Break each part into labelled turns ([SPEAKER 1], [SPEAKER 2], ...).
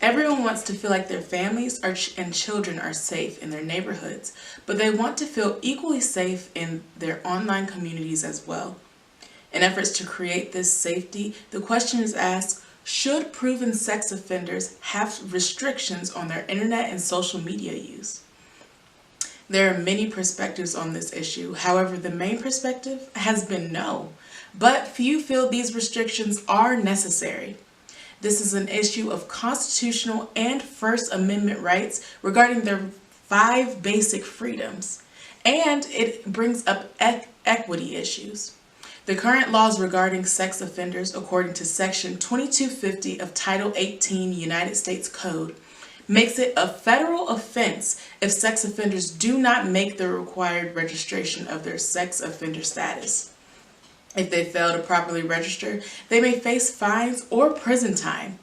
[SPEAKER 1] Everyone wants to feel like their families and children are safe in their neighborhoods, but they want to feel equally safe in their online communities as well. In efforts to create this safety, the question is asked, should proven sex offenders have restrictions on their internet and social media use? There are many perspectives on this issue. However, the main perspective has been no, but few feel these restrictions are necessary. This is an issue of constitutional and First Amendment rights regarding their 5 basic freedoms, and it brings up equity issues. The current laws regarding sex offenders, according to Section 2250 of Title 18 United States Code, makes it a federal offense if sex offenders do not make the required registration of their sex offender status. If they fail to properly register, they may face fines or prison time.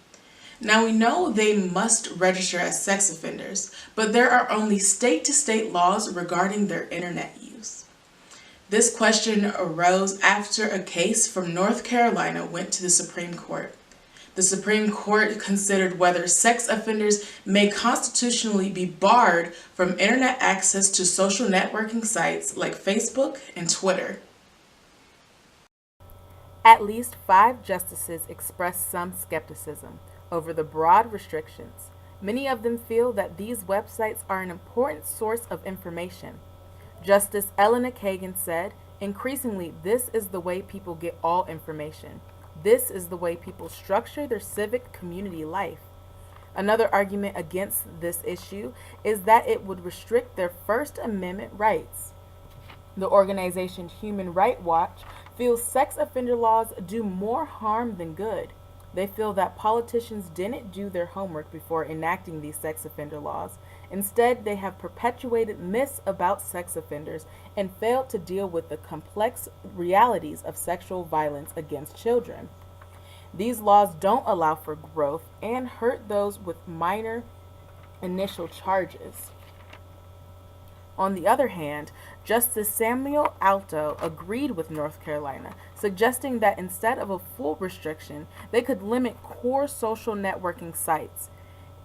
[SPEAKER 1] Now we know they must register as sex offenders, but there are only state-to-state laws regarding their internet use. This question arose after a case from North Carolina went to the Supreme Court. The Supreme Court considered whether sex offenders may constitutionally be barred from internet access to social networking sites like Facebook and Twitter.
[SPEAKER 2] At least 5 justices expressed some skepticism over the broad restrictions. Many of them feel that these websites are an important source of information. Justice Elena Kagan said, "Increasingly, this is the way people get all information. This is the way people structure their civic community life." Another argument against this issue is that it would restrict their First Amendment rights. The organization Human Rights Watch feels sex offender laws do more harm than good. They feel that politicians didn't do their homework before enacting these sex offender laws. Instead, they have perpetuated myths about sex offenders and failed to deal with the complex realities of sexual violence against children. These laws don't allow for growth and hurt those with minor initial charges. On the other hand, Justice Samuel Alito agreed with North Carolina, suggesting that instead of a full restriction, they could limit core social networking sites.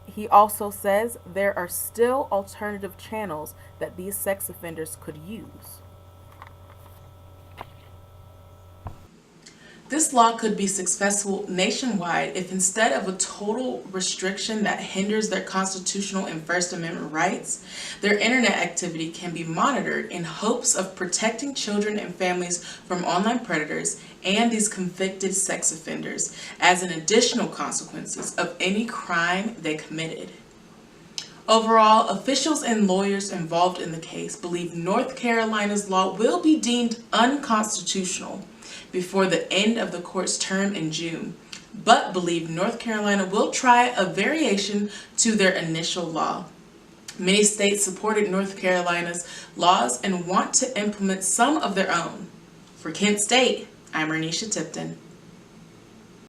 [SPEAKER 2] He also says there are still alternative channels that these sex offenders could use.
[SPEAKER 1] This law could be successful nationwide if instead of a total restriction that hinders their constitutional and First Amendment rights, their internet activity can be monitored in hopes of protecting children and families from online predators and these convicted sex offenders as an additional consequences of any crime they committed. Overall, officials and lawyers involved in the case believe North Carolina's law will be deemed unconstitutional before the end of the court's term in June, but believe North Carolina will try a variation to their initial law. Many states supported North Carolina's laws and want to implement some of their own. For Kent State, I'm Renisha Tipton.